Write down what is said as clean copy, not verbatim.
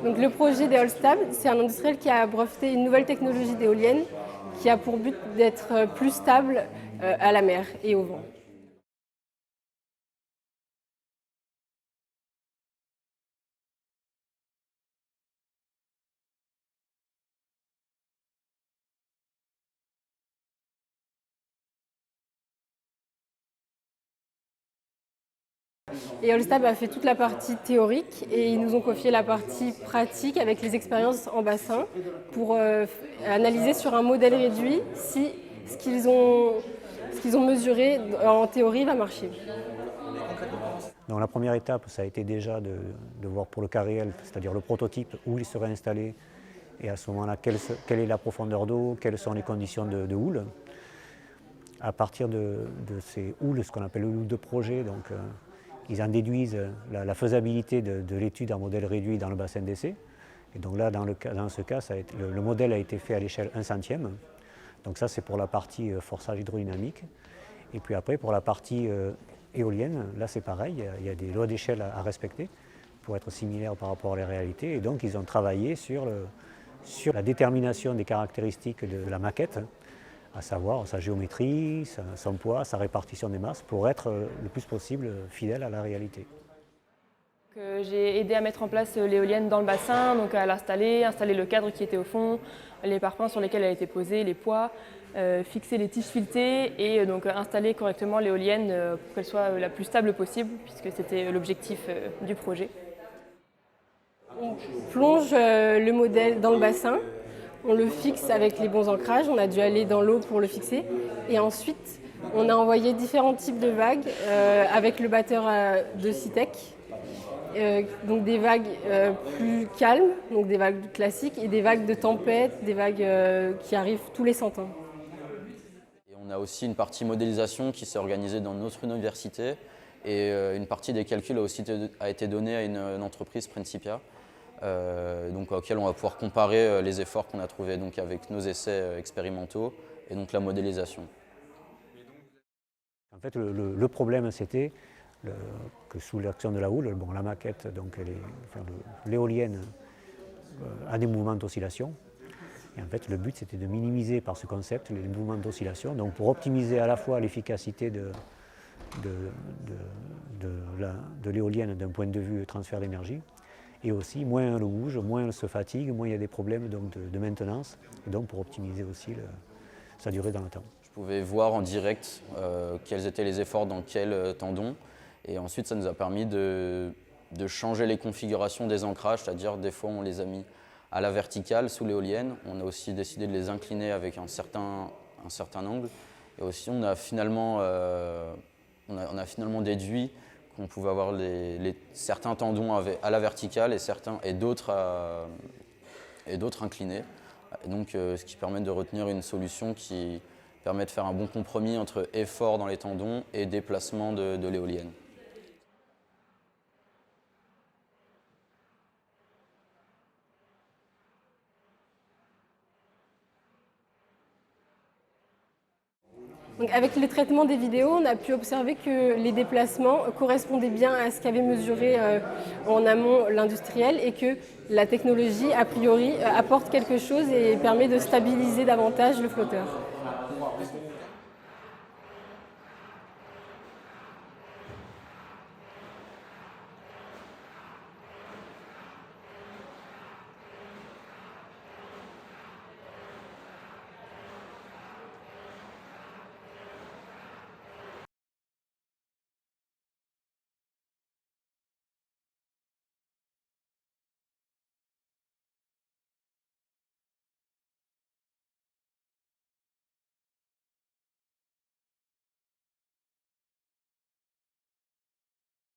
Donc le projet d'Eolstab, c'est un industriel qui a breveté une nouvelle technologie d'éolienne qui a pour but d'être plus stable à la mer et au vent. Et Eolstab a fait toute la partie théorique et ils nous ont confié la partie pratique avec les expériences en bassin pour analyser sur un modèle réduit si ce qu'ils ont mesuré en théorie va marcher. Donc la première étape, ça a été déjà de voir pour le cas réel, c'est-à-dire le prototype, où il serait installé et à ce moment-là, quelle est la profondeur d'eau, quelles sont les conditions de houle. À partir de ces houles, ce qu'on appelle le houle de projet, donc, ils en déduisent la faisabilité de l'étude en modèle réduit dans le bassin d'essai. Et donc là, dans ce cas, le modèle a été fait à l'échelle 1/100. Donc ça, c'est pour la partie forçage hydrodynamique. Et puis après, pour la partie éolienne, là c'est pareil, il y a des lois d'échelle à respecter pour être similaires par rapport à la réalité. Et donc ils ont travaillé sur la détermination des caractéristiques de la maquette, à savoir sa géométrie, son poids, sa répartition des masses, pour être le plus possible fidèle à la réalité. J'ai aidé à mettre en place l'éolienne dans le bassin, donc à l'installer, installer le cadre qui était au fond, les parpaings sur lesquels elle a été posée, les poids, fixer les tiges filetées et donc installer correctement l'éolienne pour qu'elle soit la plus stable possible, puisque c'était l'objectif du projet. On plonge le modèle dans le bassin, on le fixe avec les bons ancrages, on a dû aller dans l'eau pour le fixer et ensuite on a envoyé différents types de vagues avec le batteur de Citec. Donc des vagues plus calmes, donc des vagues classiques, et des vagues de tempête, des vagues qui arrivent tous les 100 ans. Et on a aussi une partie modélisation qui s'est organisée dans notre université et une partie des calculs a été donnée à une entreprise Principia, donc auquel on va pouvoir comparer les efforts qu'on a trouvés donc avec nos essais expérimentaux et donc la modélisation. En fait, le problème c'était que sous l'action de la houle, la maquette, donc l'éolienne a des mouvements d'oscillation. Et en fait, le but, c'était de minimiser par ce concept les mouvements d'oscillation, donc pour optimiser à la fois l'efficacité de l'éolienne d'un point de vue transfert d'énergie, et aussi moins elle bouge, moins elle se fatigue, moins il y a des problèmes donc, de maintenance, et donc pour optimiser aussi sa durée dans le temps. Je pouvais voir en direct quels étaient les efforts dans quel tendon. Et ensuite, ça nous a permis de changer les configurations des ancrages, c'est-à-dire des fois on les a mis à la verticale sous l'éolienne. On a aussi décidé de les incliner avec un certain angle. Et aussi on a finalement déduit qu'on pouvait avoir certains tendons à la verticale et d'autres inclinés. Et donc, ce qui permet de retenir une solution qui permet de faire un bon compromis entre effort dans les tendons et déplacement de l'éolienne. Donc avec le traitement des vidéos, on a pu observer que les déplacements correspondaient bien à ce qu'avait mesuré en amont l'industriel et que la technologie, a priori, apporte quelque chose et permet de stabiliser davantage le flotteur.